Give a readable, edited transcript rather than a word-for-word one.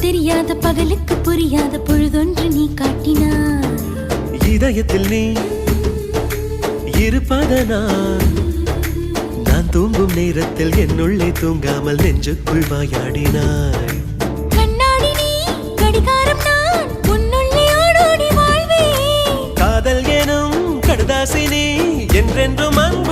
தெரியாத பகலுக்கு புரியாத பொழுதொன்று நீ காட்டினாய். இதயத்தில் நீ இருப்பதனால் நான் தூங்கும் நேரத்தில் என்னுள்ளே தூங்காமல் நெஞ்சுக்குள் வாயாடினாய். கண்ணாடி நீ கடிகாரம் நான் உன்னுள்ளே ஓடோடி வாழ்வே. காதல் எனும் கடுதாசி நீ என்றென்றும் அன்பு